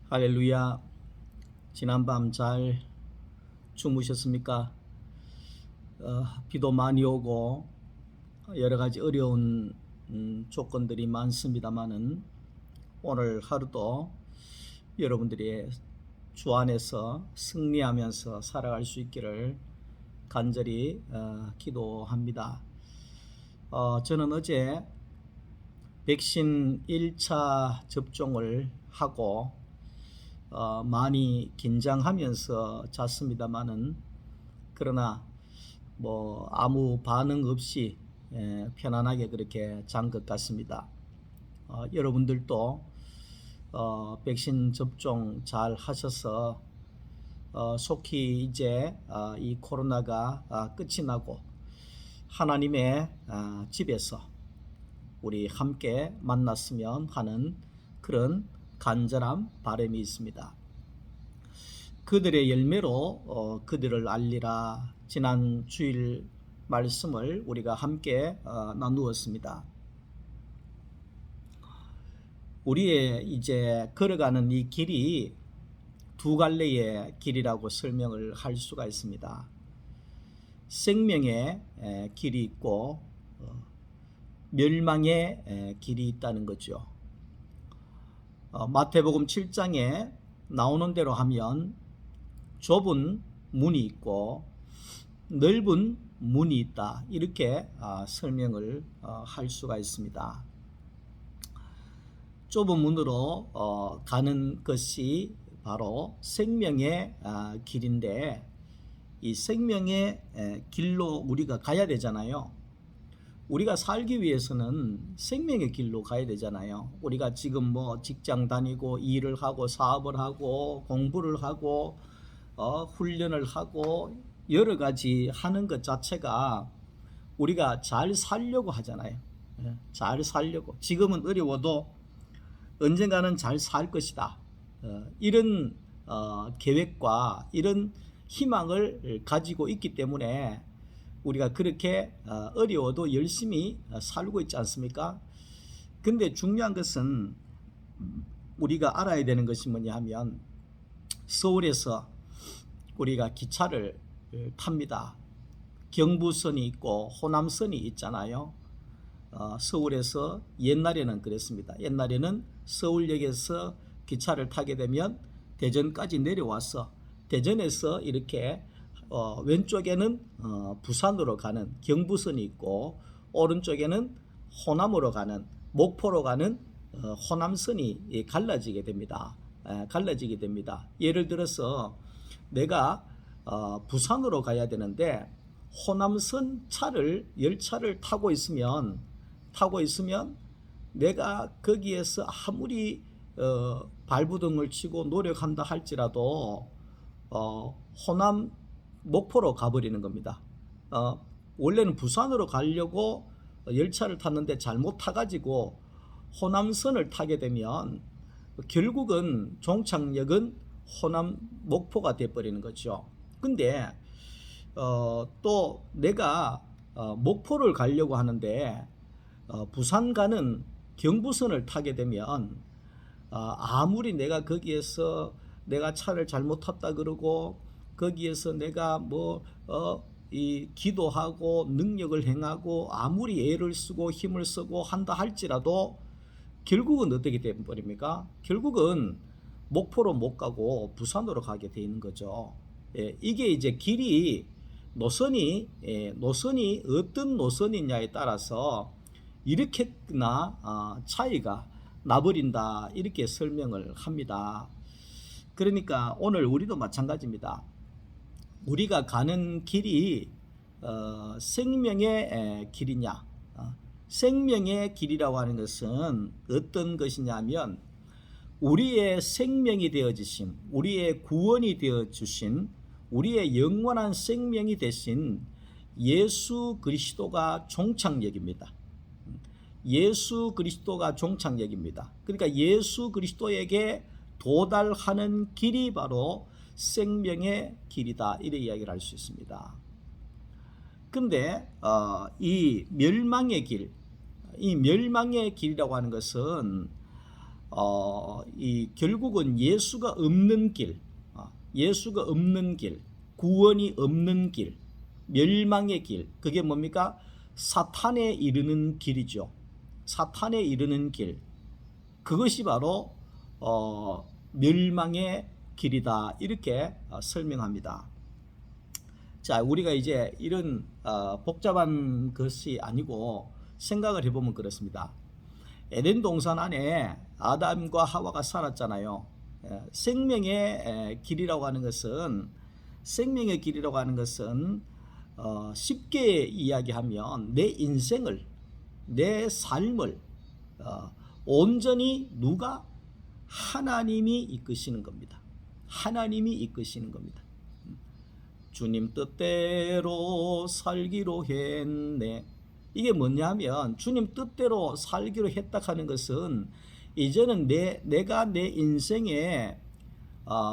할렐루야. 지난밤 잘 주무셨습니까? 비도 많이 오고 여러 가지 어려운 조건들이 많습니다만은 오늘 하루도 여러분들이 주 안에서 승리하면서 살아갈 수 있기를 간절히 기도합니다. 저는 어제 백신 1차 접종을 하고 많이 긴장하면서 잤습니다만은 그러나 뭐 아무 반응 없이 편안하게 그렇게 잔 것 같습니다. 여러분들도 백신 접종 잘 하셔서 속히 이제 이 코로나가 끝이 나고 하나님의 집에서 우리 함께 만났으면 하는 그런 간절한 바람이 있습니다. 그들의 열매로 그들을 알리라. 지난 주일 말씀을 우리가 함께 나누었습니다. 우리의 이제 걸어가는 이 길이 두 갈래의 길이라고 설명을 할 수가 있습니다. 생명의 길이 있고 멸망의 길이 있다는 거죠. 마태복음 7장에 나오는 대로 하면 좁은 문이 있고 넓은 문이 있다, 이렇게 설명을 할 수가 있습니다. 좁은 문으로 가는 것이 바로 생명의 길인데, 이 생명의 길로 우리가 가야 되잖아요. 우리가 살기 위해서는 생명의 길로 가야 되잖아요. 우리가 지금 뭐 직장 다니고 일을 하고 사업을 하고 공부를 하고 훈련을 하고 여러 가지 하는 것 자체가 우리가 잘 살려고 하잖아요. 잘 살려고. 지금은 어려워도 언젠가는 잘 살 것이다. 이런 계획과 이런 희망을 가지고 있기 때문에 우리가 그렇게 어려워도 열심히 살고 있지 않습니까? 근데 중요한 것은 우리가 알아야 되는 것이 뭐냐 하면, 서울에서 우리가 기차를 탑니다. 경부선이 있고 호남선이 있잖아요. 서울에서 옛날에는 그랬습니다. 옛날에는 서울역에서 기차를 타게 되면 대전까지 내려와서 대전에서 이렇게 왼쪽에는 부산으로 가는 경부선이 있고 오른쪽에는 호남으로 가는 목포로 가는 호남선이 갈라지게 됩니다. 갈라지게 됩니다. 예를 들어서 내가 부산으로 가야 되는데 호남선 열차를 타고 있으면 내가 거기에서 아무리 발부등을 치고 노력한다 할지라도 호남 목포로 가버리는 겁니다. 원래는 부산으로 가려고 열차를 탔는데 잘못 타가지고 호남선을 타게 되면 결국은 종착역은 호남 목포가 돼버리는 거죠. 근데 또 내가 목포를 가려고 하는데 부산 가는 경부선을 타게 되면 아무리 내가 거기에서 내가 차를 잘못 탔다 그러고 거기에서 내가 이 기도하고 능력을 행하고 아무리 애를 쓰고 힘을 쓰고 한다 할지라도 결국은 어떻게 되어버립니까? 결국은 목포로 못 가고 부산으로 가게 돼 있는 거죠. 이게 이제 길이 노선이 어떤 노선이냐에 따라서 이렇게나 차이가 나버린다, 이렇게 설명을 합니다. 그러니까 오늘 우리도 마찬가지입니다. 우리가 가는 길이 생명의 길이냐, 생명의 길이라고 하는 것은 어떤 것이냐면 우리의 생명이 되어주신, 우리의 구원이 되어주신, 우리의 영원한 생명이 되신 예수 그리스도가 종착역입니다. 예수 그리스도가 종착역입니다. 그러니까 예수 그리스도에게 도달하는 길이 바로 생명의 길이다, 이렇게 이야기를 할 수 있습니다. 근데 이 멸망의 길이라고 하는 것은 이 결국은 예수가 없는 길, 예수가 없는 길, 구원이 없는 길, 멸망의 길, 그게 뭡니까? 사탄에 이르는 길이죠. 사탄에 이르는 길, 그것이 바로 멸망의 길이다, 이렇게 설명합니다. 자, 우리가 이제 이런 복잡한 것이 아니고 생각을 해보면 그렇습니다. 에덴 동산 안에 아담과 하와가 살았잖아요. 생명의 길이라고 하는 것은, 생명의 길이라고 하는 것은 쉽게 이야기하면 내 인생을, 내 삶을 온전히 누가? 하나님이 이끄시는 겁니다. 하나님이 이끄시는 겁니다. 주님 뜻대로 살기로 했네. 이게 뭐냐면 주님 뜻대로 살기로 했다 하는 것은 이제는 내가 내 인생의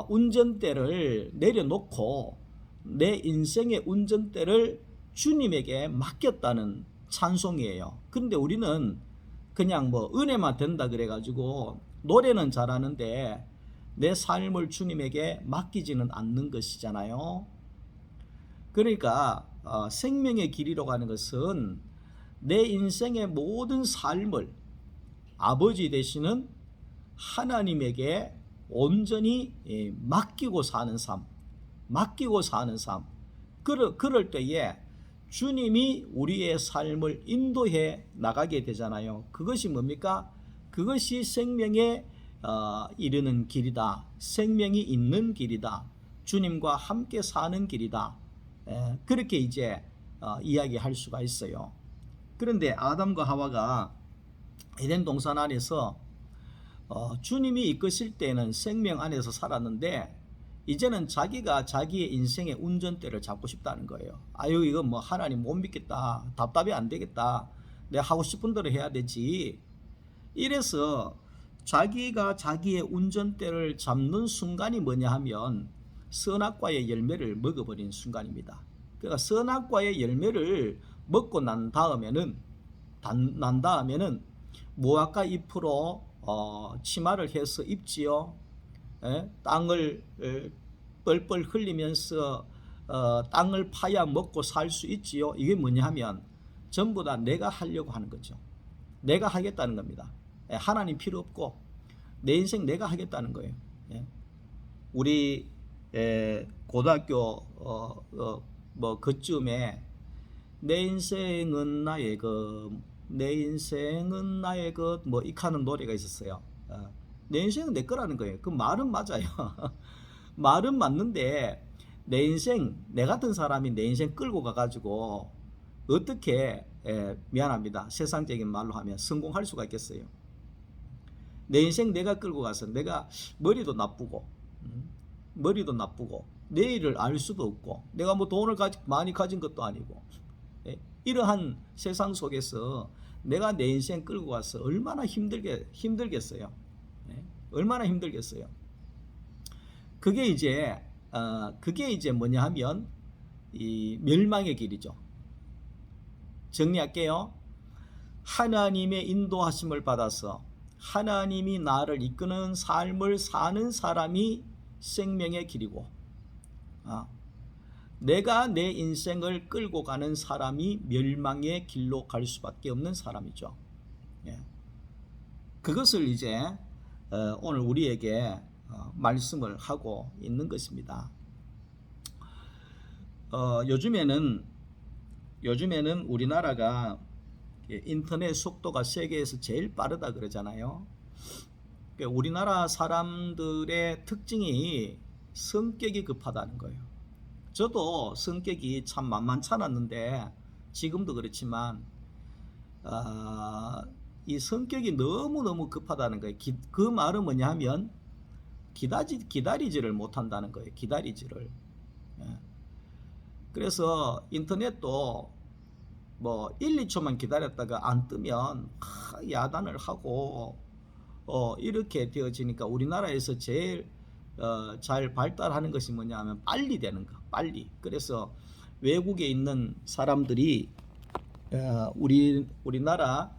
운전대를 내려놓고 내 인생의 운전대를 주님에게 맡겼다는 찬송이에요. 그런데 우리는 그냥 뭐 은혜만 된다 그래가지고 노래는 잘하는데 내 삶을 주님에게 맡기지는 않는 것이잖아요. 그러니까 생명의 길이라고 하는 것은 내 인생의 모든 삶을 아버지 되시는 하나님에게 온전히 맡기고 사는 삶, 맡기고 사는 삶. 그럴 때에 주님이 우리의 삶을 인도해 나가게 되잖아요. 그것이 뭡니까? 그것이 생명에 이르는 길이다. 생명이 있는 길이다. 주님과 함께 사는 길이다. 그렇게 이제 이야기할 수가 있어요. 그런데 아담과 하와가 에덴 동산 안에서 주님이 이끄실 때는 생명 안에서 살았는데 이제는 자기가 자기의 인생의 운전대를 잡고 싶다는 거예요. 아유, 이거 뭐 하나님 못 믿겠다, 답답해 안 되겠다, 내가 하고 싶은 대로 해야 되지. 이래서 자기가 자기의 운전대를 잡는 순간이 뭐냐 하면 선악과의 열매를 먹어버린 순간입니다. 그러니까 선악과의 열매를 먹고 난 다음에는 무화과 잎으로 치마를 해서 입지요. 땅을 뻘뻘 흘리면서 땅을 파야 먹고 살 수 있지요. 이게 뭐냐 하면 전부 다 내가 하려고 하는 거죠. 내가 하겠다는 겁니다. 하나님 필요 없고 내 인생 내가 하겠다는 거예요. 우리 고등학교 뭐 그쯤에 내 인생은 나의 것, 내 인생은 나의 것, 뭐 이카는 노래가 있었어요. 내 인생은 내 거라는 거예요. 그 말은 맞아요. 말은 맞는데 내 인생, 내 같은 사람이 내 인생 끌고 가가지고 어떻게 미안합니다, 세상적인 말로 하면 성공할 수가 있겠어요. 내 인생 내가 끌고 가서 내가 머리도 나쁘고 내일을 알 수도 없고 내가 뭐 돈을 많이 가진 것도 아니고 이러한 세상 속에서 내가 내 인생 끌고 가서 얼마나 힘들겠어요. 얼마나 힘들겠어요. 그게 이제 뭐냐 하면 이 멸망의 길이죠. 정리할게요. 하나님의 인도하심을 받아서 하나님이 나를 이끄는 삶을 사는 사람이 생명의 길이고, 내가 내 인생을 끌고 가는 사람이 멸망의 길로 갈 수밖에 없는 사람이죠. 그것을 이제 오늘 우리에게 말씀을 하고 있는 것입니다. 요즘에는 우리나라가 인터넷 속도가 세계에서 제일 빠르다 그러잖아요. 우리나라 사람들의 특징이 성격이 급하다는 거예요. 저도 성격이 참 만만치 않았는데 지금도 그렇지만 이 성격이 너무너무 급하다는 거예요. 그 말은 뭐냐 하면 기다리지를 못한다는 거예요. 기다리지를. 그래서 인터넷도 뭐 1, 2초만 기다렸다가 안 뜨면 야단을 하고 이렇게 되어지니까 우리나라에서 제일 잘 발달하는 것이 뭐냐 하면 빨리 되는 거, 빨리. 그래서 외국에 있는 사람들이 우리나라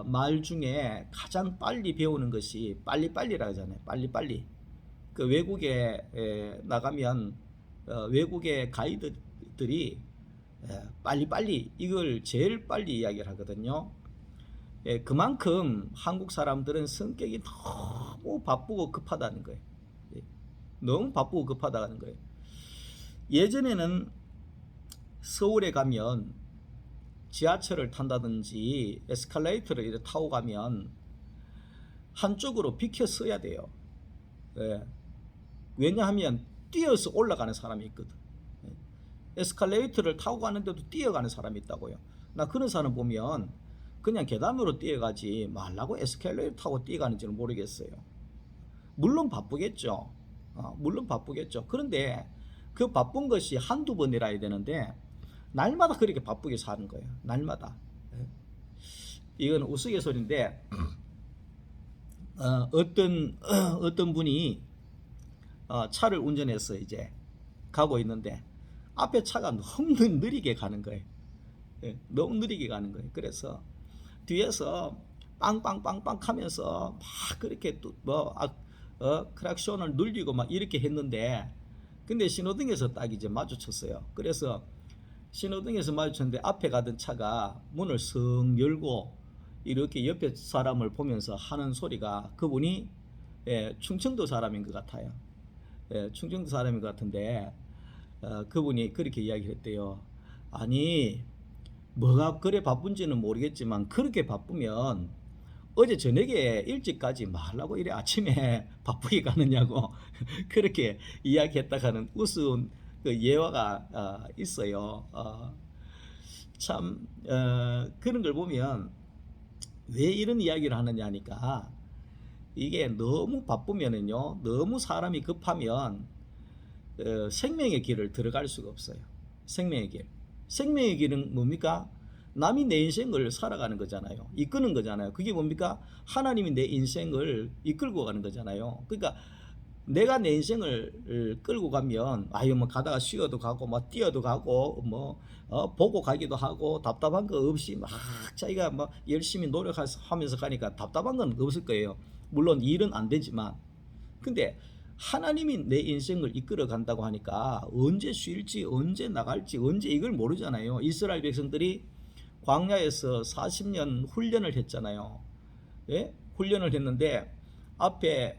말 중에 가장 빨리 배우는 것이 빨리빨리라고 하잖아요. 빨리빨리. 그 외국에 나가면 외국의 가이드들이 빨리빨리 이걸 제일 빨리 이야기를 하거든요. 그만큼 한국 사람들은 성격이 너무 바쁘고 급하다는 거예요. 너무 바쁘고 급하다는 거예요. 예전에는 서울에 가면 지하철을 탄다든지 에스컬레이터를 이렇게 타고 가면 한쪽으로 비켜 서야 돼요. 왜냐하면 뛰어서 올라가는 사람이 있거든. 에스컬레이터를 타고 가는데도 뛰어가는 사람이 있다고요. 나 그런 사람 보면 그냥 계단으로 뛰어가지 말라고 에스컬레이터 타고 뛰어가는지는 모르겠어요. 물론 바쁘겠죠. 물론 바쁘겠죠. 그런데 그 바쁜 것이 한두 번이라야 되는데 날마다 그렇게 바쁘게 사는 거예요. 날마다. 이건 우스갯소리인데 어떤 분이 차를 운전해서 이제 가고 있는데 앞에 차가 너무 느리게 가는 거예요. 너무 느리게 가는 거예요. 그래서 뒤에서 빵빵빵빵 하면서 막 그렇게 크락션을 눌리고 막 이렇게 했는데 근데 신호등에서 딱 이제 마주쳤어요. 그래서 신호등에서 마주쳤는데 앞에 가던 차가 문을 쓱 열고 이렇게 옆에 사람을 보면서 하는 소리가 그분이 충청도 사람인 것 같아요. 충청도 사람인 것 같은데 그분이 그렇게 이야기를 했대요. 아니 뭐가 그래 바쁜지는 모르겠지만 그렇게 바쁘면 어제 저녁에 일찍 가지 말라고 이래 아침에 바쁘게 가느냐고 그렇게 이야기했다가는 우스운 그 예화가 있어요. 참 그런 걸 보면 왜 이런 이야기를 하느냐 하니까 이게 너무 바쁘면은요, 너무 사람이 급하면 생명의 길을 들어갈 수가 없어요. 생명의 길. 생명의 길은 뭡니까? 남이 내 인생을 살아가는 거잖아요. 이끄는 거잖아요. 그게 뭡니까? 하나님이 내 인생을 이끌고 가는 거잖아요. 그러니까 내가 내 인생을 끌고 가면 뭐 가다가 쉬어도 가고 뭐 뛰어도 가고 뭐 보고 가기도 하고 답답한 거 없이 막 자기가 막 열심히 노력하면서 가니까 답답한 건 없을 거예요. 물론 일은 안 되지만 근데 하나님이 내 인생을 이끌어 간다고 하니까 언제 쉴지 언제 나갈지 언제 이걸 모르잖아요. 이스라엘 백성들이 광야에서 40년 훈련을 했잖아요. 예? 훈련을 했는데 앞에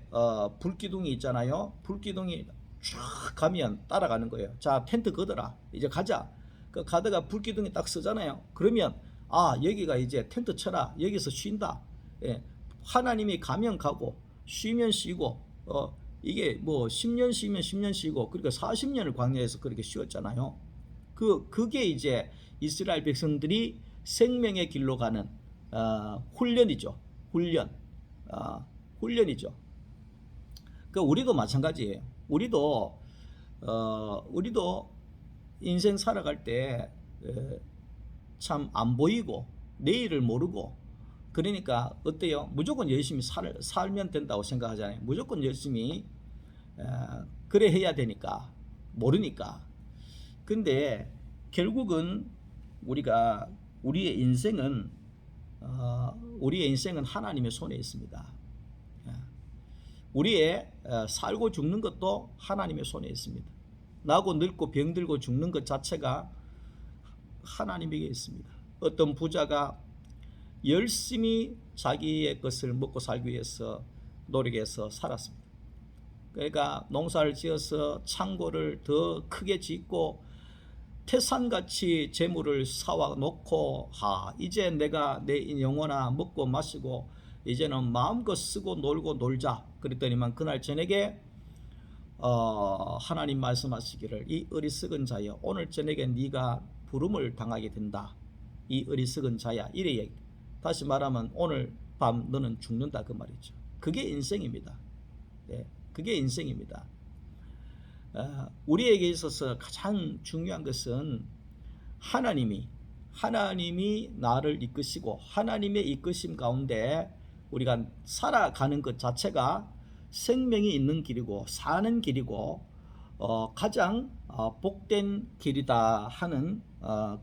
불기둥이 있잖아요. 불기둥이 쫙 가면 따라가는 거예요. 자, 텐트 걷어라. 이제 가자. 그 가다가 불기둥이 딱 서잖아요. 그러면 여기가 이제 텐트 쳐라. 여기서 쉰다. 예. 하나님이 가면 가고 쉬면 쉬고 이게 뭐 10년 쉬면 10년 쉬고 그러니까 40년을 광야에서 그렇게 쉬었잖아요. 그게 이제 이스라엘 백성들이 생명의 길로 가는 훈련이죠. 훈련이죠. 그 우리도 마찬가지예요. 우리도 인생 살아갈 때 참 안 보이고 내일을 모르고 그러니까 어때요? 무조건 열심히 살면 된다고 생각하잖아요. 무조건 열심히 그래 해야 되니까 모르니까. 근데 결국은 우리의 인생은 하나님의 손에 있습니다. 우리의 살고 죽는 것도 하나님의 손에 있습니다. 나고 늙고 병들고 죽는 것 자체가 하나님에게 있습니다. 어떤 부자가 열심히 자기의 것을 먹고 살기 위해서 노력해서 살았습니다. 그러니까 농사를 지어서 창고를 더 크게 짓고 태산같이 재물을 사와 놓고 이제 내가 내 영혼아 먹고 마시고 이제는 마음껏 쓰고 놀고 놀자. 그랬더니만 그날 저녁에 하나님 말씀하시기를 이 어리석은 자여 오늘 저녁에 네가 부름을 당하게 된다. 이 어리석은 자야 이래 얘기. 다시 말하면 오늘 밤 너는 죽는다 그 말이죠. 그게 인생입니다. 네, 그게 인생입니다. 우리에게 있어서 가장 중요한 것은 하나님이 나를 이끄시고 하나님의 이끄심 가운데 우리가 살아가는 것 자체가 생명이 있는 길이고 사는 길이고 가장 복된 길이다 하는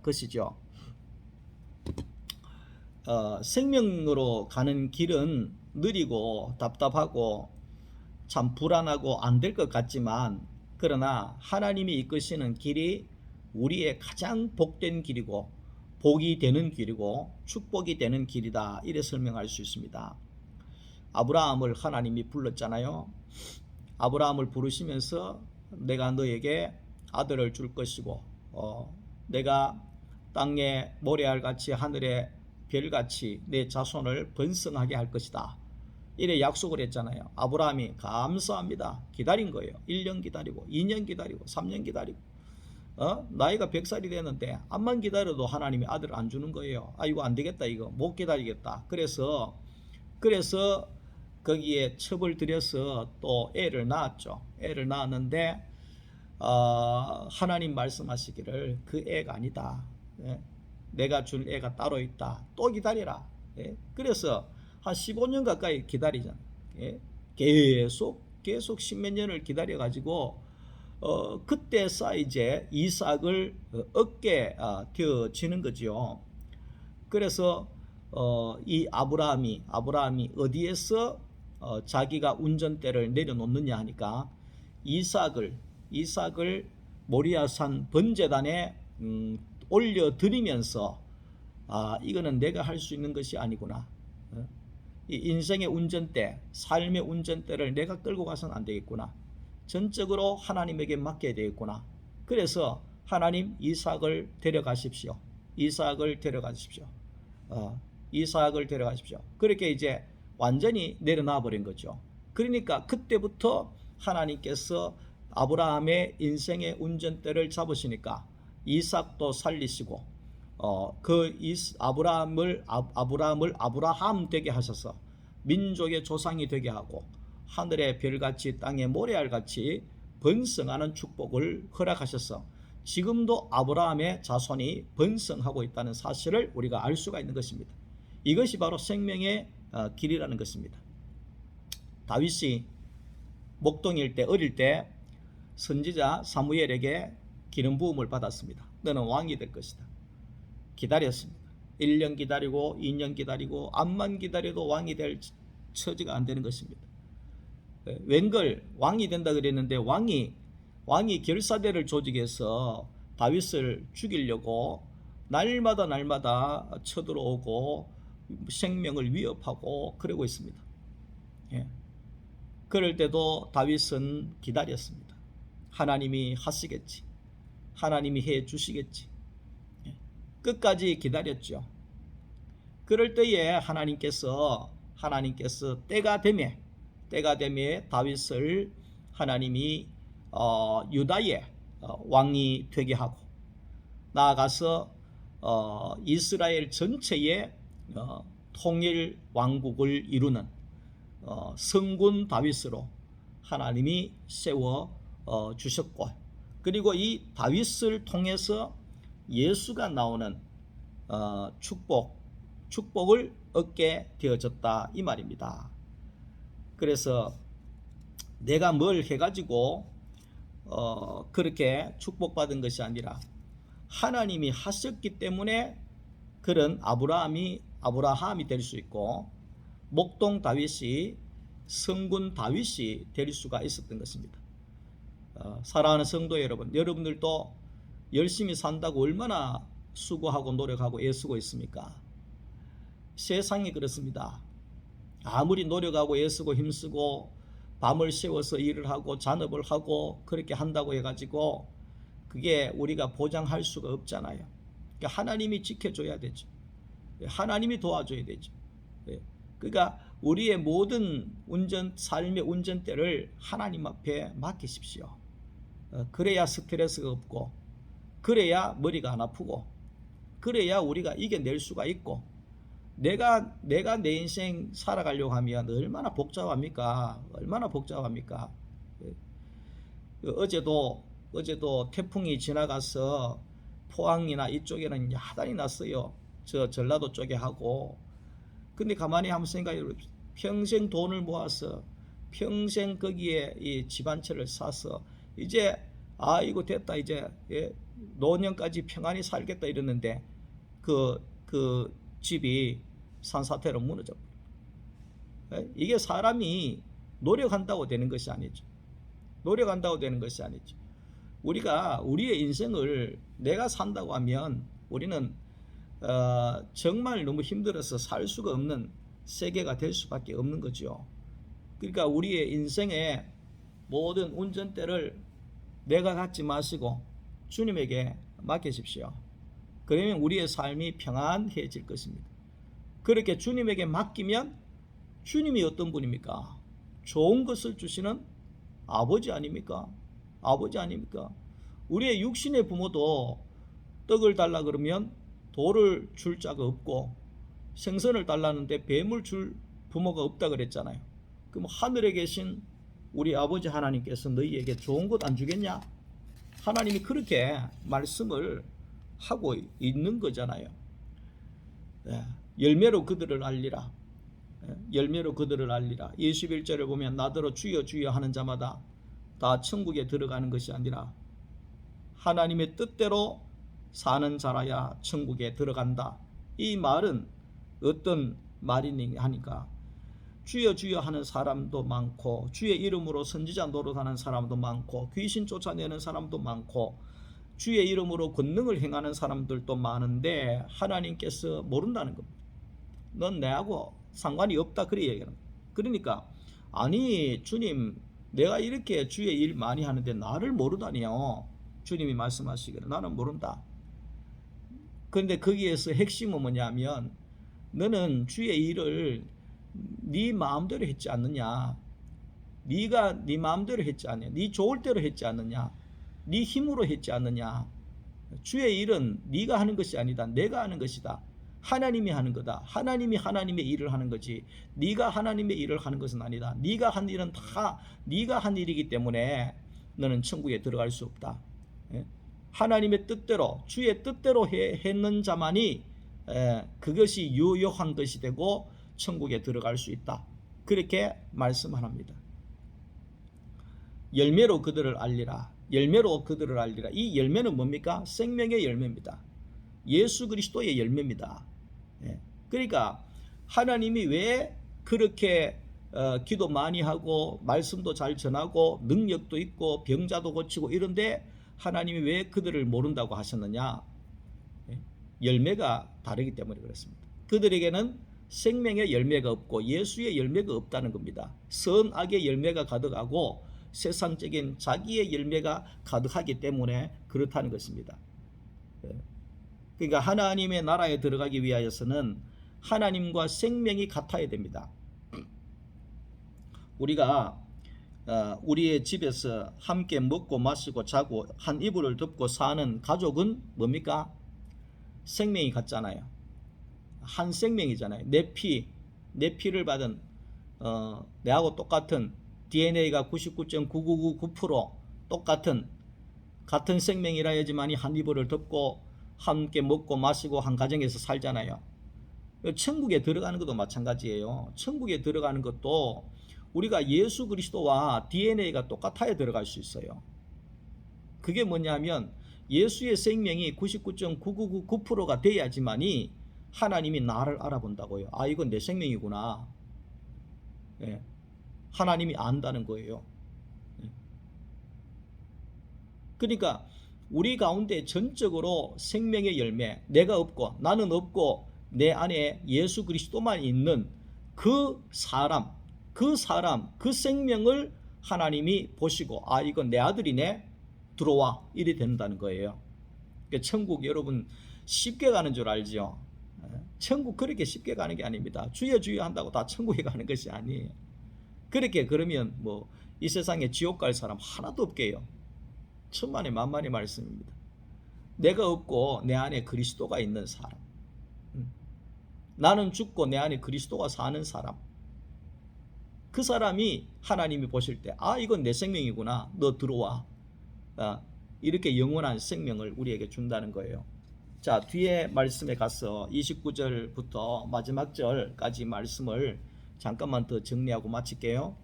것이죠. 생명으로 가는 길은 느리고 답답하고 참 불안하고 안 될 것 같지만, 그러나 하나님이 이끄시는 길이 우리의 가장 복된 길이고 복이 되는 길이고 축복이 되는 길이다, 이래 설명할 수 있습니다. 아브라함을 하나님이 불렀잖아요. 아브라함을 부르시면서 내가 너에게 아들을 줄 것이고 내가 땅에 모래알같이 하늘의 별같이 내 자손을 번성하게 할 것이다, 이래 약속을 했잖아요. 아브라함이 감사합니다 기다린 거예요. 1년 기다리고 2년 기다리고 3년 기다리고 나이가 100살이 되는데 암만 기다려도 하나님이 아들을 안 주는 거예요. 이거 안 되겠다, 이거 못 기다리겠다. 그래서 거기에 첩을 들여서 또 애를 낳았죠. 애를 낳았는데 하나님 말씀하시기를 그 애가 아니다. 내가 줄 애가 따로 있다. 또 기다리라. 그래서 한 15년 가까이 기다리잖아. 계속 십몇 년을 기다려 가지고 그때서 이제 이삭을 얻게 되어지는 거죠. 그래서 이 아브라함이 어디에서 자기가 운전대를 내려놓느냐 하니까 이삭을 모리아산 번제단에 올려드리면서 이거는 내가 할 수 있는 것이 아니구나. 이 인생의 운전대, 삶의 운전대를 내가 끌고 가서는 안 되겠구나. 전적으로 하나님에게 맡겨야 되겠구나. 그래서 하나님 이삭을 데려가십시오. 이삭을 데려가십시오. 그렇게 이제 완전히 내려놔 버린 거죠. 그러니까 그때부터 하나님께서 아브라함의 인생의 운전대를 잡으시니까 이삭도 살리시고 아브라함을 아브라함 되게 하셔서 민족의 조상이 되게 하고 하늘의 별같이 땅의 모래알같이 번성하는 축복을 허락하셔서 지금도 아브라함의 자손이 번성하고 있다는 사실을 우리가 알 수가 있는 것입니다. 이것이 바로 생명의 길이라는 것입니다. 다윗이 목동일 때, 어릴 때 선지자 사무엘에게 기름 부음을 받았습니다. 너는 왕이 될 것이다. 기다렸습니다. 1년 기다리고 2년 기다리고 암만 기다려도 왕이 될 처지가 안 되는 것입니다. 웬걸 왕이 된다 그랬는데 왕이 결사대를 조직해서 다윗을 죽이려고 날마다 쳐들어오고 생명을 위협하고 그러고 있습니다. 그럴 때도 다윗은 기다렸습니다. 하나님이 하시겠지, 하나님이 해 주시겠지. 끝까지 기다렸죠. 그럴 때에 하나님께서 때가 되매 다윗을 하나님이 유다의 왕이 되게 하고 나아가서 이스라엘 전체의 통일 왕국을 이루는 성군 다윗으로 하나님이 세워 주셨고, 그리고 이 다윗을 통해서 예수가 나오는 축복을 얻게 되어졌다, 이 말입니다. 그래서 내가 뭘 해가지고 그렇게 축복받은 것이 아니라 하나님이 하셨기 때문에 그런 아브라함이 될 수 있고 목동 다윗이 성군 다윗이 될 수가 있었던 것입니다. 사랑하는 성도 여러분, 여러분들도 열심히 산다고 얼마나 수고하고 노력하고 애쓰고 있습니까? 세상이 그렇습니다. 아무리 노력하고 애쓰고 힘쓰고 밤을 새워서 일을 하고 잔업을 하고 그렇게 한다고 해가지고 그게 우리가 보장할 수가 없잖아요. 그러니까 하나님이 지켜줘야 되죠. 하나님이 도와줘야 되죠. 그러니까 우리의 모든 삶의 운전대를 하나님 앞에 맡기십시오. 그래야 스트레스가 없고, 그래야 머리가 안 아프고, 그래야 우리가 이겨낼 수가 있고, 내가 내 인생 살아가려고 하면 얼마나 복잡합니까? 어제도 태풍이 지나가서 포항이나 이쪽에는 야단이 났어요. 저 전라도 쪽에 하고. 근데 가만히 한번 생각해 보십시오. 평생 돈을 모아서 평생 거기에 이 집 한 채를 사서 이제 이거 됐다, 이제 노년까지 평안히 살겠다 이러는데 그 집이 산사태로 무너져 버려요. 이게 사람이 노력한다고 되는 것이 아니죠. 노력한다고 되는 것이 아니죠. 우리가 우리의 인생을 내가 산다고 하면 우리는 정말 너무 힘들어서 살 수가 없는 세계가 될 수밖에 없는 거죠. 그러니까 우리의 인생의 모든 운전대를 내가 갖지 마시고 주님에게 맡기십시오. 그러면 우리의 삶이 평안해질 것입니다. 그렇게 주님에게 맡기면 주님이 어떤 분입니까? 좋은 것을 주시는 아버지 아닙니까? 아버지 아닙니까? 우리의 육신의 부모도 떡을 달라 그러면 돌을 줄 자가 없고 생선을 달라는데 뱀을 줄 부모가 없다 그랬잖아요. 그럼 하늘에 계신 우리 아버지 하나님께서 너희에게 좋은 것 안 주겠냐? 하나님이 그렇게 말씀을 하고 있는 거잖아요. 열매로 그들을 알리라. 열매로 그들을 알리라. 21절을 보면 나더러 주여 주여 하는 자마다 다 천국에 들어가는 것이 아니라 하나님의 뜻대로 사는 자라야 천국에 들어간다. 이 말은 어떤 말이니 하니까 주여 주여 하는 사람도 많고 주의 이름으로 선지자 노릇하는 사람도 많고 귀신 쫓아내는 사람도 많고 주의 이름으로 권능을 행하는 사람들도 많은데 하나님께서 모른다는 겁니다. 넌 내하고 상관이 없다 그래 얘기하는 거예요. 그러니까 아니 주님 내가 이렇게 주의 일 많이 하는데 나를 모르다니요. 주님이 말씀하시기를 나는 모른다. 그런데 거기에서 핵심은 뭐냐면 너는 주의 일을 네 마음대로 했지 않느냐. 네가 네 마음대로 했지 않느냐. 네 좋을 대로 했지 않느냐. 네 힘으로 했지 않느냐. 주의 일은 네가 하는 것이 아니다. 내가 하는 것이다. 하나님이 하는 거다. 하나님이 하나님의 일을 하는 거지. 네가 하나님의 일을 하는 것은 아니다. 네가 한 일은 다 네가 한 일이기 때문에 너는 천국에 들어갈 수 없다. 하나님의 뜻대로 주의 뜻대로 했는 자만이 그것이 유효한 것이 되고 천국에 들어갈 수 있다. 그렇게 말씀합니다. 열매로 그들을 알리라. 열매로 그들을 알리라. 이 열매는 뭡니까? 생명의 열매입니다. 예수 그리스도의 열매입니다. 그러니까 하나님이 왜 그렇게 기도 많이 하고 말씀도 잘 전하고 능력도 있고 병자도 고치고 이런데 하나님이 왜 그들을 모른다고 하셨느냐? 열매가 다르기 때문에 그렇습니다. 그들에게는 생명의 열매가 없고 예수의 열매가 없다는 겁니다. 선악의 열매가 가득하고 세상적인 자기의 열매가 가득하기 때문에 그렇다는 것입니다. 그러니까 하나님의 나라에 들어가기 위하여서는 하나님과 생명이 같아야 됩니다. 우리가 우리의 집에서 함께 먹고 마시고 자고 한 이불을 덮고 사는 가족은 뭡니까? 생명이 같잖아요. 한 생명이잖아요. 내 피를 받은 내하고 똑같은 DNA가 99.9999% 똑같은 같은 생명이라야지만이 한 이불을 덮고 함께 먹고 마시고 한 가정에서 살잖아요. 천국에 들어가는 것도 마찬가지예요. 천국에 들어가는 것도 우리가 예수 그리스도와 DNA가 똑같아야 들어갈 수 있어요. 그게 뭐냐면 예수의 생명이 99.9999%가 돼야지만이 하나님이 나를 알아본다고요. 아 이건 내 생명이구나. 하나님이 안다는 거예요. 그러니까 우리 가운데 전적으로 생명의 열매, 내가 없고 나는 없고 내 안에 예수 그리스도만 있는 그 사람, 그 생명을 하나님이 보시고 아 이건 내 아들이네 들어와 이래 된다는 거예요. 그러니까 천국 여러분 쉽게 가는 줄 알죠? 천국 그렇게 쉽게 가는 게 아닙니다. 주여 주여 한다고 다 천국에 가는 것이 아니에요. 그렇게 그러면 뭐 이 세상에 지옥 갈 사람 하나도 없게요. 천만의 만만의 말씀입니다. 내가 없고 내 안에 그리스도가 있는 사람, 나는 죽고 내 안에 그리스도가 사는 사람, 그 사람이 하나님이 보실 때 아 이건 내 생명이구나 너 들어와 이렇게 영원한 생명을 우리에게 준다는 거예요. 자 뒤에 말씀에 가서 29절부터 마지막 절까지 말씀을 잠깐만 더 정리하고 마칠게요.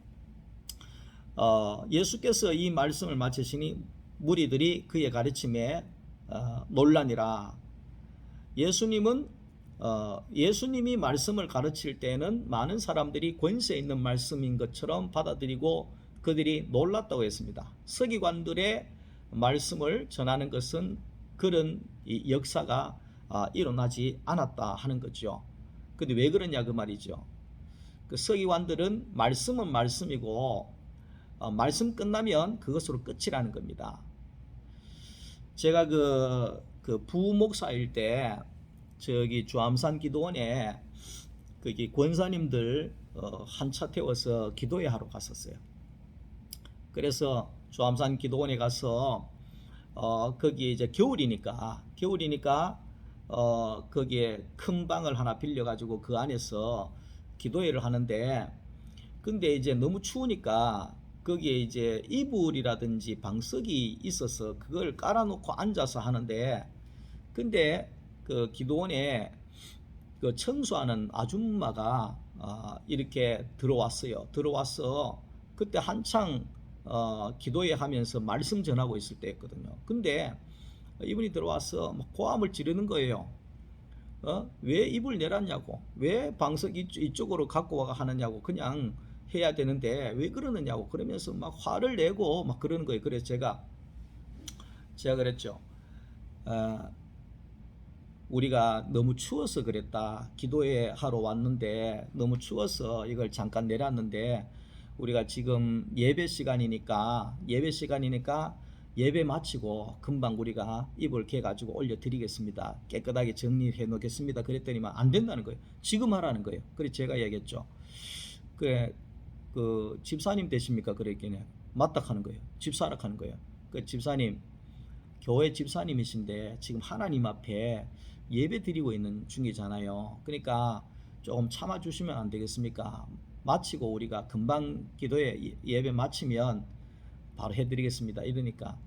예수께서 이 말씀을 마치시니 무리들이 그의 가르침에 논란이라. 예수님은 예수님이 말씀을 가르칠 때는 많은 사람들이 권세 있는 말씀인 것처럼 받아들이고 그들이 놀랐다고 했습니다. 서기관들의 말씀을 전하는 것은 그런 역사가 일어나지 않았다 하는 거죠. 근데 왜 그러냐 그 말이죠. 그 서기관들은 말씀은 말씀이고 말씀 끝나면 그것으로 끝이라는 겁니다. 제가 그 부목사일 때 저기 주암산 기도원에 거기 권사님들 한 차 태워서 기도회 하러 갔었어요. 그래서 주암산 기도원에 가서 거기 이제 겨울이니까 거기에 큰 방을 하나 빌려가지고 그 안에서 기도회를 하는데, 근데 이제 너무 추우니까 거기에 이제 이불이라든지 방석이 있어서 그걸 깔아놓고 앉아서 하는데, 근데 그 기도원에 그 청소하는 아줌마가 이렇게 들어와서 그때 한창 기도회 하면서 말씀 전하고 있을 때였거든요. 근데 이분이 들어와서 막 고함을 지르는 거예요. 왜 입을 내놨냐고, 왜 방석 이쪽으로 갖고 와가 하느냐고, 그냥 해야 되는데 왜 그러느냐고, 그러면서 막 화를 내고 막 그러는 거예요. 그래서 제가 그랬죠. 우리가 너무 추워서 그랬다. 기도회 하러 왔는데 너무 추워서 이걸 잠깐 내놨는데, 우리가 지금 예배 시간이니까 예배 마치고 금방 우리가 이불 개 가지고 올려드리겠습니다. 깨끗하게 정리해 놓겠습니다. 그랬더니만 안 된다는 거예요. 지금 하라는 거예요. 그래서 제가 얘기했죠. 그 집사님 되십니까? 그랬더니 맞다 하는 거예요. 집사라 하는 거예요. 그 집사님, 교회 집사님이신데 지금 하나님 앞에 예배 드리고 있는 중이잖아요. 그러니까 조금 참아 주시면 안 되겠습니까? 마치고 우리가 금방 기도회 예배 마치면 바로 해드리겠습니다. 이러니까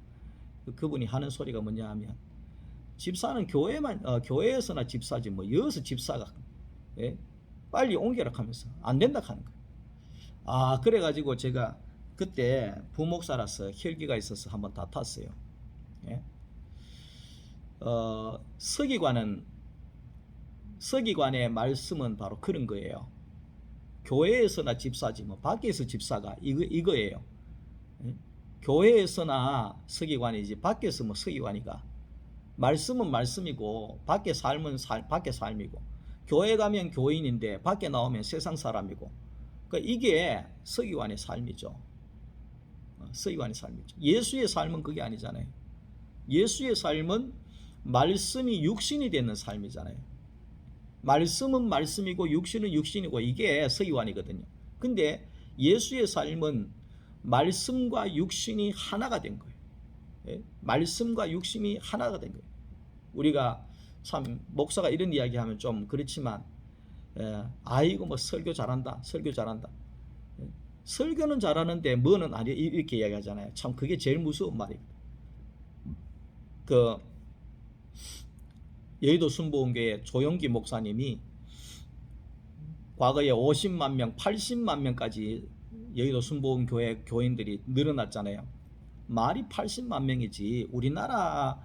그분이 하는 소리가 뭐냐 하면, 집사는 교회에서나 집사지 뭐 여기서 집사가 빨리 옮겨라 하면서 안 된다 하는 거예요. 그래가지고 제가 그때 부목사라서 혈기가 있어서 한번 다 탔어요. 서기관의 말씀은 바로 그런 거예요. 교회에서나 집사지 뭐 밖에서 집사가 이거예요. 교회에서나 서기관이지 밖에서 뭐 서기관이가. 말씀은 말씀이고 밖에 삶은 밖에 삶이고, 교회 가면 교인인데 밖에 나오면 세상 사람이고, 그러니까 이게 서기관의 삶이죠. 서기관의 삶이죠. 예수의 삶은 그게 아니잖아요. 예수의 삶은 말씀이 육신이 되는 삶이잖아요. 말씀은 말씀이고 육신은 육신이고, 이게 서기관이거든요. 근데 예수의 삶은 말씀과 육신이 하나가 된 거예요. 말씀과 육신이 하나가 된 거예요. 우리가 참 목사가 이런 이야기하면 좀 그렇지만, 아이고 뭐 설교 잘한다. 설교는 잘하는데 뭐는 아니, 이렇게 이야기하잖아요. 참 그게 제일 무서운 말이에요. 그 여의도 순복음교회 조영기 목사님이 과거에 50만 명, 80만 명까지 여의도 순복음교회 교인들이 늘어났잖아요. 말이 80만 명이지 우리나라에서만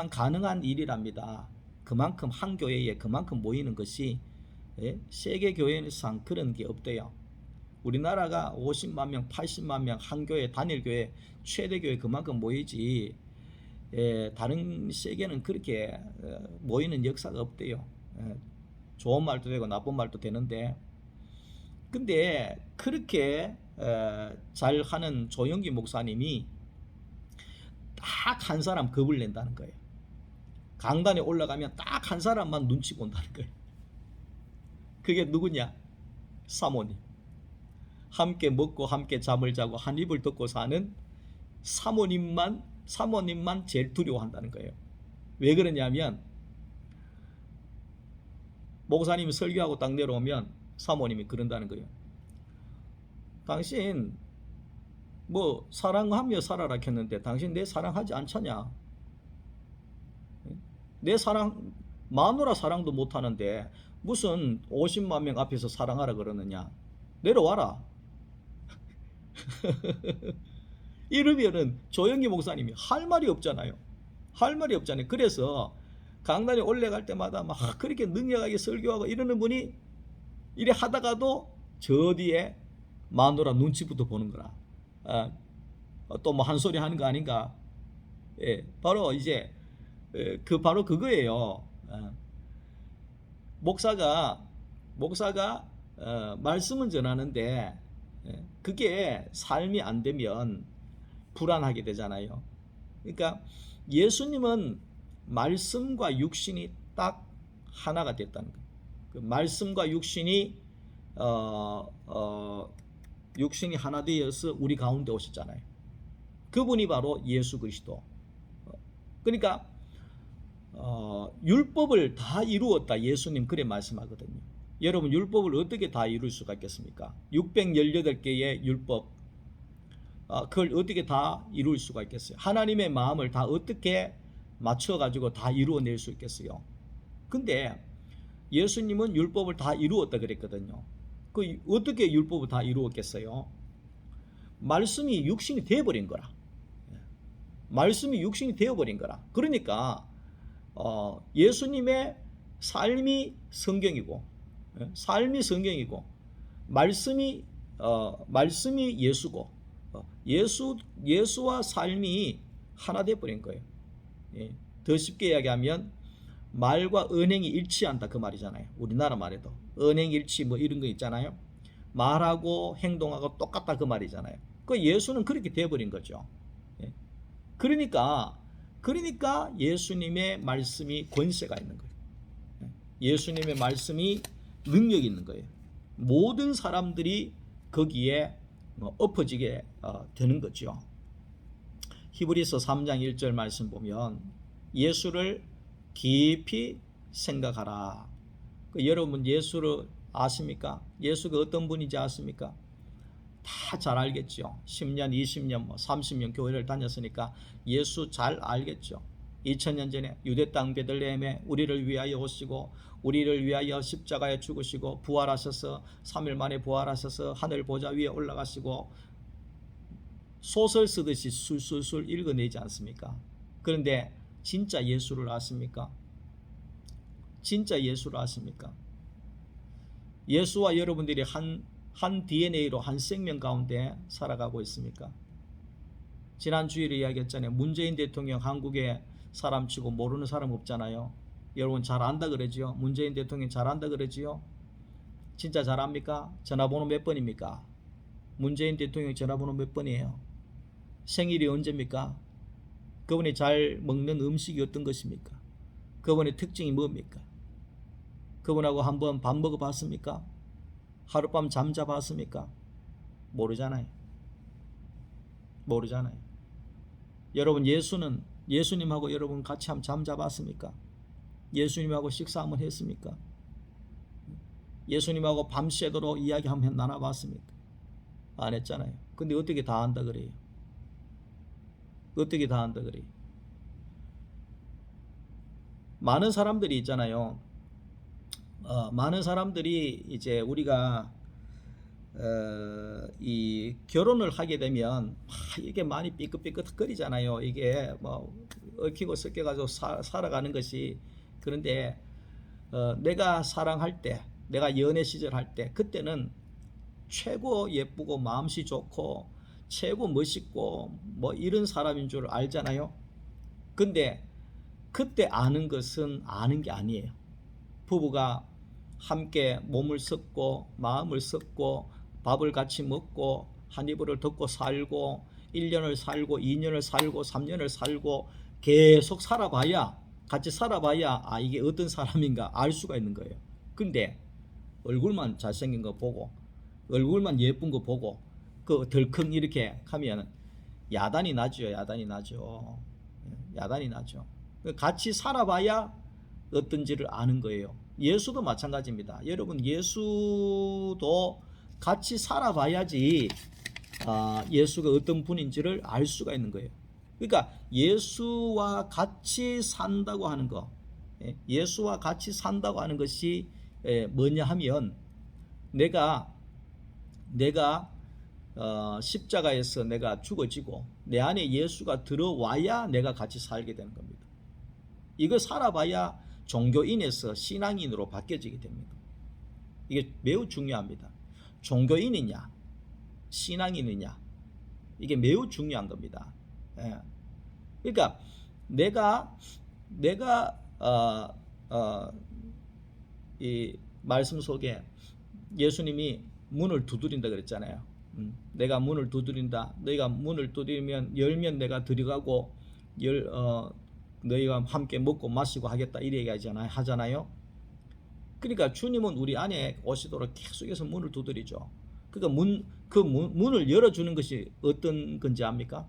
가능한 일이랍니다. 그만큼 한 교회에 그만큼 모이는 것이 세계 교회상 그런 게 없대요. 우리나라가 50만 명, 80만 명 한 교회, 단일 교회, 최대 교회 그만큼 모이지 다른 세계는 그렇게 모이는 역사가 없대요. 좋은 말도 되고 나쁜 말도 되는데, 근데 그렇게 잘하는 조영기 목사님이 딱 한 사람 겁을 낸다는 거예요. 강단에 올라가면 딱 한 사람만 눈치 본다는 거예요. 그게 누구냐? 사모님. 함께 먹고 함께 잠을 자고 한 입을 덮고 사는 사모님만 제일 두려워한다는 거예요. 왜 그러냐면, 목사님이 설교하고 딱 내려오면 사모님이 그런다는 거예요. 당신 뭐 사랑하며 살아라 했는데 당신 내 사랑하지 않잖냐? 내 사랑, 마누라 사랑도 못하는데 무슨 50만 명 앞에서 사랑하라 그러느냐? 내려와라. 이러면은 조영기 목사님이 할 말이 없잖아요. 그래서 강단에 올라갈 때마다 막 그렇게 능력하게 설교하고 이러는 분이 이래 하다가도 저 뒤에 마누라 눈치부터 보는 거라. 또 뭐 한 소리 하는 거 아닌가. 예, 바로 이제 바로 그거예요. 목사가 말씀은 전하는데 그게 삶이 안 되면 불안하게 되잖아요. 그러니까 예수님은 말씀과 육신이 딱 하나가 됐다는 거예요. 그 말씀과 육신이 육신이 하나 되어서 우리 가운데 오셨잖아요. 그분이 바로 예수 그리스도. 그러니까 율법을 다 이루었다. 예수님 그래 말씀하거든요. 여러분 율법을 어떻게 다 이룰 수가 있겠습니까? 618개의 율법 그걸 어떻게 다 이룰 수가 있겠어요? 하나님의 마음을 다 어떻게 맞춰가지고 다 이루어낼 수 있겠어요? 근데 예수님은 율법을 다 이루었다 그랬거든요. 그 어떻게 율법을 다 이루었겠어요? 말씀이 육신이 되어버린 거라. 말씀이 육신이 되어버린 거라. 그러니까 예수님의 삶이 성경이고 말씀이 예수고 예수와 삶이 하나 되어버린 거예요. 더 쉽게 이야기하면 말과 언행이 일치한다 그 말이잖아요. 우리나라 말에도 언행일치 뭐 이런 거 있잖아요. 말하고 행동하고 똑같다 그 말이잖아요. 그 예수는 그렇게 되어버린 거죠. 그러니까 예수님의 말씀이 권세가 있는 거예요. 예수님의 말씀이 능력이 있는 거예요. 모든 사람들이 거기에 엎어지게 되는 거죠. 히브리서 3장 1절 말씀 보면 예수를 깊이 생각하라. 여러분 예수를 아십니까? 예수가 어떤 분인지 아십니까? 다 잘 알겠죠. 10년, 20년, 30년 교회를 다녔으니까 예수 잘 알겠죠. 2000년 전에 유대 땅 베들레헴에 우리를 위하여 오시고 우리를 위하여 십자가에 죽으시고 부활하셔서 3일 만에 부활하셔서 하늘 보좌 위에 올라가시고 소설 쓰듯이 술술술 읽어내지 않습니까? 그런데 진짜 예수를 아십니까? 진짜 예수를 아십니까? 예수와 여러분들이 한 DNA로 한 생명 가운데 살아가고 있습니까? 지난 주일에 이야기했잖아요. 문재인 대통령 한국에 사람치고 모르는 사람 없잖아요. 여러분 잘 안다 그러지요? 문재인 대통령 잘 안다 그러지요? 진짜 잘 압니까? 전화번호 몇 번입니까? 문재인 대통령 전화번호 몇 번이에요? 생일이 언제입니까? 그분이 잘 먹는 음식이 어떤 것입니까? 그분의 특징이 뭡니까? 그분하고 한번 밥 먹어봤습니까? 하룻밤 잠자봤습니까? 모르잖아요. 여러분 예수님하고 여러분 같이 한번 잠자봤습니까? 예수님하고 식사 한번 했습니까? 예수님하고 밤새도록 이야기 한번 나눠봤습니까? 안 했잖아요. 근데 어떻게 다 안다 그래요? 어떻게 다 안다 그래요? 많은 사람들이 있잖아요. 많은 사람들이 이제 우리가 이 결혼을 하게 되면 이게 많이 삐끗삐끗거리잖아요. 이게 뭐 얽히고 섞여가지고 살아가는 것이. 그런데 내가 사랑할 때, 내가 연애 시절 할 때, 그때는 최고 예쁘고 마음씨 좋고 최고 멋있고 뭐 이런 사람인 줄 알잖아요. 근데 그때 아는 것은 아는 게 아니에요. 부부가 함께 몸을 섞고 마음을 섞고 밥을 같이 먹고 한 이불을 덮고 살고 1년을 살고 2년을 살고 3년을 살고 계속 살아봐야, 같이 살아봐야 이게 어떤 사람인가 알 수가 있는 거예요. 근데 얼굴만 잘생긴 거 보고 얼굴만 예쁜 거 보고 그 덜컹 이렇게 하면 야단이 나죠. 같이 살아봐야 어떤지를 아는 거예요. 예수도 마찬가지입니다. 여러분 예수도 같이 살아봐야지 예수가 어떤 분인지를 알 수가 있는 거예요. 그러니까 예수와 같이 산다고 하는 거, 예수와 같이 산다고 하는 것이 뭐냐 하면 내가 십자가에서 내가 죽어지고 내 안에 예수가 들어와야 내가 같이 살게 되는 겁니다. 이거 살아봐야 종교인에서 신앙인으로 바뀌어지게 됩니다. 이게 매우 중요합니다. 종교인이냐 신앙인이냐 이게 매우 중요한 겁니다. 예. 그러니까 내가 이 말씀 속에 예수님이 문을 두드린다 그랬잖아요. 내가 문을 두드린다. 너희가 문을 두드리면 열면 내가 들어가고 너희가 함께 먹고 마시고 하겠다 이래 하잖아요. 그러니까 주님은 우리 안에 오시도록 계속해서 문을 두드리죠. 그러니까 문을 열어주는 것이 어떤 건지 압니까?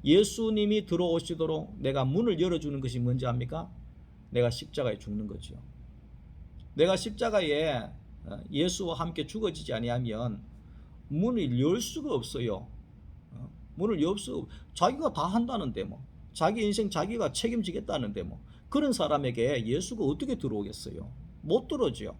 예수님이 들어오시도록 내가 문을 열어주는 것이 뭔지 압니까? 내가 십자가에 죽는 거죠. 내가 십자가에 예수와 함께 죽어지지 아니하면 문을 열 수가 없어요. 문을 열 수가 자기가 다 한다는데 뭐 자기 인생 자기가 책임지겠다는데 뭐 그런 사람에게 예수가 어떻게 들어오겠어요? 못 들어오죠.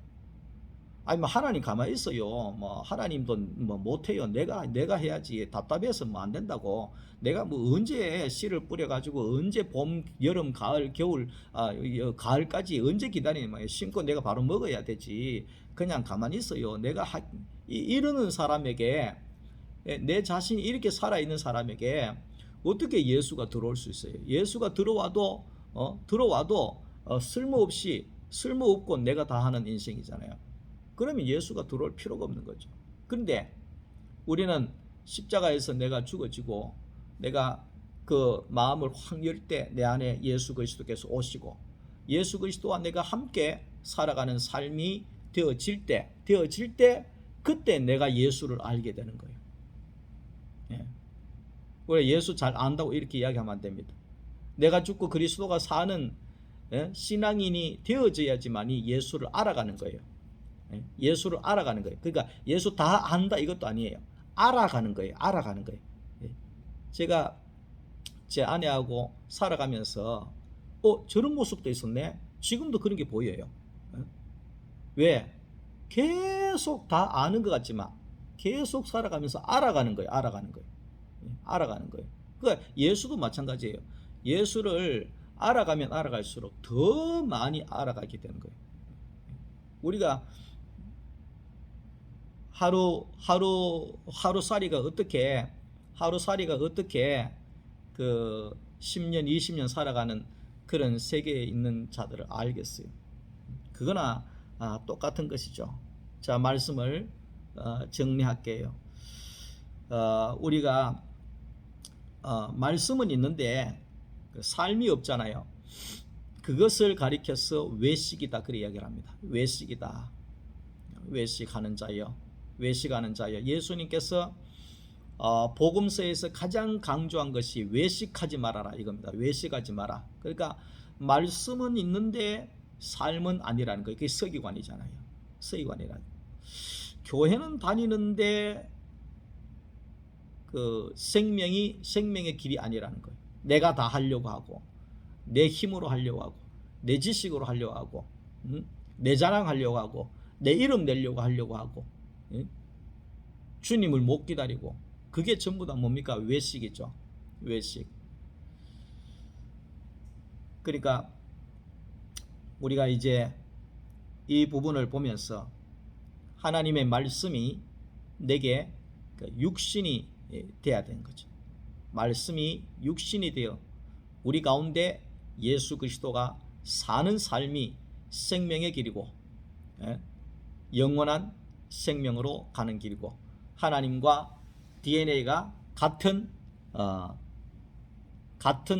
아니 뭐 하나님 가만히 있어요. 뭐 하나님도 뭐 못해요. 내가 해야지. 답답해서 뭐 안 된다고. 내가 뭐 언제 씨를 뿌려가지고 언제 봄, 여름, 가을, 겨울, 가을까지 언제 기다리냐. 심고 내가 바로 먹어야 되지. 그냥 가만히 있어요. 이러는 사람에게 내 자신이 이렇게 살아있는 사람에게 어떻게 예수가 들어올 수 있어요? 예수가 들어와도 쓸모없고 내가 다 하는 인생이잖아요. 그러면 예수가 들어올 필요가 없는 거죠. 그런데 우리는 십자가에서 내가 죽어지고 내가 그 마음을 확 열 때 내 안에 예수 그리스도께서 오시고 예수 그리스도와 내가 함께 살아가는 삶이 되어질 때 그때 내가 예수를 알게 되는 거예요. 예. 우리 예수 잘 안다고 이렇게 이야기하면 안 됩니다. 내가 죽고 그리스도가 사는 신앙인이 되어져야지만이 예수를 알아가는 거예요. 예수를 알아가는 거예요. 그러니까 예수 다 안다 이것도 아니에요. 알아가는 거예요. 제가 제 아내하고 살아가면서 저런 모습도 있었네. 지금도 그런 게 보여요. 왜? 계속 다 아는 것 같지만 계속 살아가면서 알아가는 거예요. 알아가는 거예요. 그러니까 예수도 마찬가지예요. 예수를 알아가면 알아갈수록 더 많이 알아가게 되는 거예요. 우리가 하루살이가 어떻게 그 10년 20년 살아가는 그런 세계에 있는 자들을 알겠어요. 그거나 똑같은 것이죠. 자, 말씀을 정리할게요. 우리가 말씀은 있는데 삶이 없잖아요. 그것을 가리켜서 외식이다 그렇게 이야기를 합니다. 외식이다. 외식하는 자여. 예수님께서 복음서에서 가장 강조한 것이 외식하지 말아라 이겁니다. 외식하지 마라. 그러니까 말씀은 있는데 삶은 아니라는 거예요. 그게 서기관이잖아요. 서기관이란. 교회는 다니는데 그 생명의 길이 아니라는 거예요. 내가 다 하려고 하고 내 힘으로 하려고 하고 내 지식으로 하려고 하고 내 자랑하려고 하고 내 이름 내려고 하려고 하고 주님을 못 기다리고 그게 전부 다 뭡니까? 외식이죠. 외식. 그러니까 우리가 이제 이 부분을 보면서 하나님의 말씀이 내게 육신이 돼야 되는 거죠. 말씀이 육신이 되어 우리 가운데 예수 그리스도가 사는 삶이 생명의 길이고 영원한 생명으로 가는 길이고 하나님과 DNA가 같은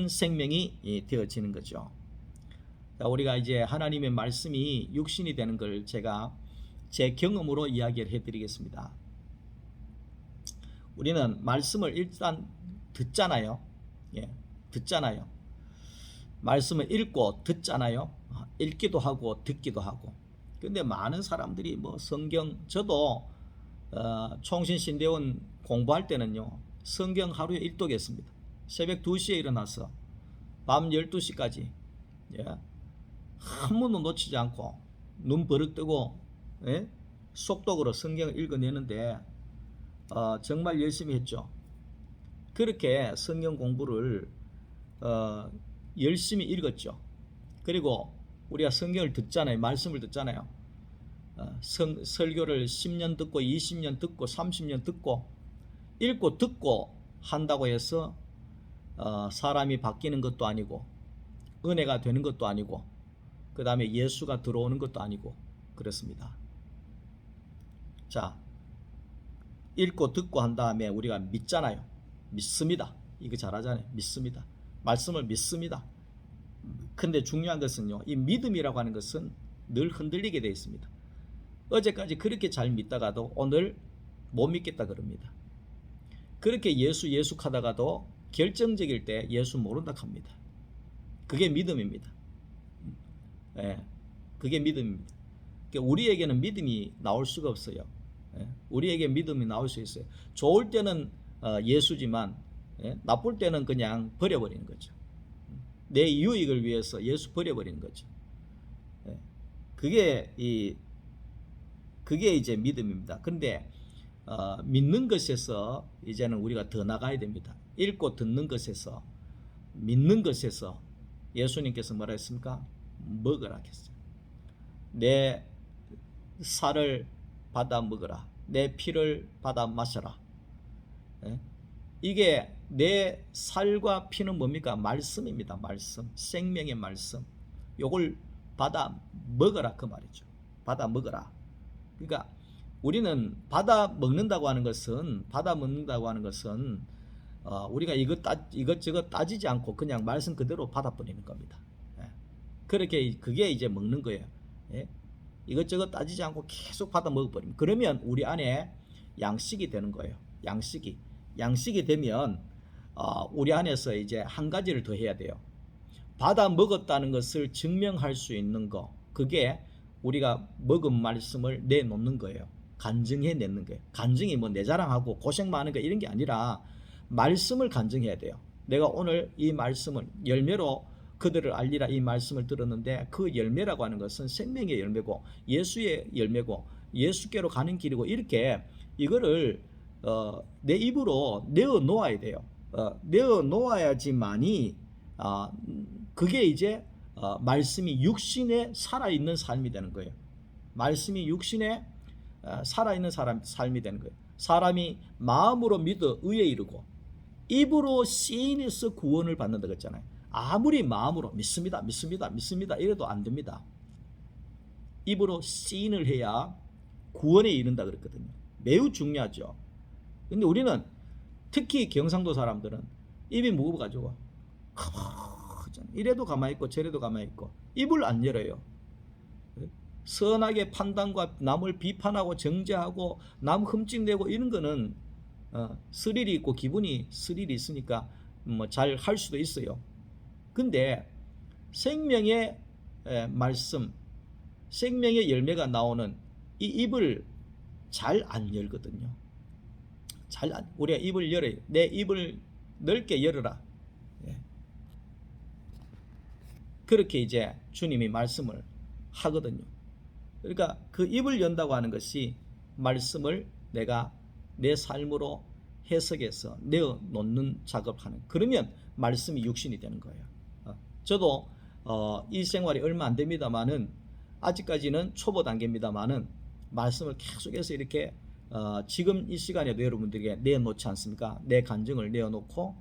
생명이 되어지는 거죠. 우리가 이제 하나님의 말씀이 육신이 되는 걸 제가 제 경험으로 이야기를 해드리겠습니다. 우리는 말씀을 일단 듣잖아요. 듣잖아요. 말씀을 읽고 듣잖아요. 읽기도 하고 듣기도 하고. 근데 많은 사람들이 뭐 성경, 저도 총신신대원 공부할 때는요 성경 하루에 일독했습니다. 새벽 2시에 일어나서 밤 12시까지 한 번도 놓치지 않고 눈 버릇 뜨고 속독으로 성경을 읽어내는데 정말 열심히 했죠. 그렇게 성경 공부를 열심히 읽었죠. 그리고 우리가 성경을 듣잖아요. 말씀을 듣잖아요. 설교를 10년 듣고 20년 듣고 30년 듣고 읽고 듣고 한다고 해서 사람이 바뀌는 것도 아니고 은혜가 되는 것도 아니고 그 다음에 예수가 들어오는 것도 아니고 그렇습니다. 자, 읽고 듣고 한 다음에 우리가 믿잖아요. 믿습니다. 이거 잘하잖아요. 믿습니다. 말씀을 믿습니다. 근데 중요한 것은요, 이 믿음이라고 하는 것은 늘 흔들리게 되어 있습니다. 어제까지 그렇게 잘 믿다가도 오늘 못 믿겠다 그럽니다. 그렇게 예수 하다가도 결정적일 때 예수 모른다 합니다. 그게 믿음입니다. 예, 그게 믿음입니다. 그러니까 우리에게는 믿음이 나올 수가 없어요. 예, 우리에게 믿음이 나올 수 있어요. 좋을 때는 예수지만 나쁠 때는 그냥 버려버리는 거죠. 내 유익을 위해서 예수 버려버리는 거죠. 예, 그게 이제 믿음입니다. 그런데 믿는 것에서 이제는 우리가 더 나가야 됩니다. 읽고 듣는 것에서 믿는 것에서 예수님께서 뭐라 했습니까? 먹으라 했어요. 내 살을 받아 먹으라. 내 피를 받아 마셔라. 예? 이게 내 살과 피는 뭡니까? 말씀입니다. 말씀. 생명의 말씀. 요걸 받아 먹으라 그 말이죠. 받아 먹으라. 그러니까 우리는 받아 먹는다고 하는 것은 우리가 이것저것 따지지 않고 그냥 말씀 그대로 받아버리는 겁니다. 예. 그게 이제 먹는 거예요. 예. 이것저것 따지지 않고 계속 받아 먹어버리면 그러면 우리 안에 양식이 되는 거예요. 양식이 되면 우리 안에서 이제 한 가지를 더 해야 돼요. 받아 먹었다는 것을 증명할 수 있는 거, 그게 우리가 먹은 말씀을 내놓는 거예요. 간증해 내는 거예요. 간증이 뭐 내 자랑하고 고생 많은 거 이런 게 아니라 말씀을 간증해야 돼요. 내가 오늘 이 말씀을 열매로 그들을 알리라 이 말씀을 들었는데 그 열매라고 하는 것은 생명의 열매고 예수의 열매고 예수께로 가는 길이고 이렇게 이거를 내 입으로 내어 놓아야 돼요. 내어 놓아야지만이 그게 이제 말씀이 육신에 살아있는 삶이 되는 거예요. 말씀이 육신에 살아있는 삶이 되는 거예요. 사람이 마음으로 믿어 의에 이르고 입으로 시인해서 구원을 받는다 그랬잖아요. 아무리 마음으로 믿습니다 이래도 안 됩니다. 입으로 시인을 해야 구원에 이른다 그랬거든요. 매우 중요하죠. 근데 우리는 특히 경상도 사람들은 입이 무거워가지고 이래도 가만히 있고 저래도 가만히 있고 입을 안 열어요. 선하게 판단과 남을 비판하고 정죄하고 남 흠집내고 이런 거는 스릴이 있고 기분이 스릴이 있으니까 뭐 잘 할 수도 있어요. 근데 생명의 말씀, 생명의 열매가 나오는 이 입을 잘 안 열거든요. 우리가 입을 열어요. 내 입을 넓게 열어라. 그렇게 이제 주님이 말씀을 하거든요. 그러니까 그 입을 연다고 하는 것이 말씀을 내가 내 삶으로 해석해서 내어 놓는 작업하는, 그러면 말씀이 육신이 되는 거예요. 저도 이 생활이 얼마 안 됩니다만은 아직까지는 초보 단계입니다만은 말씀을 계속해서 이렇게 지금 이 시간에도 여러분들에게 내어놓지 않습니까? 내 간증을 내어놓고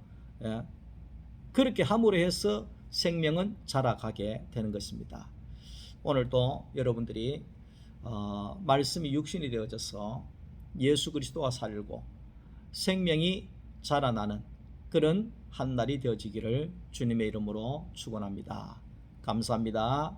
그렇게 함으로 해서 생명은 자라가게 되는 것입니다. 오늘도 여러분들이 말씀이 육신이 되어져서 예수 그리스도와 살고 생명이 자라나는 그런 한 날이 되어지기를 주님의 이름으로 축원합니다. 감사합니다.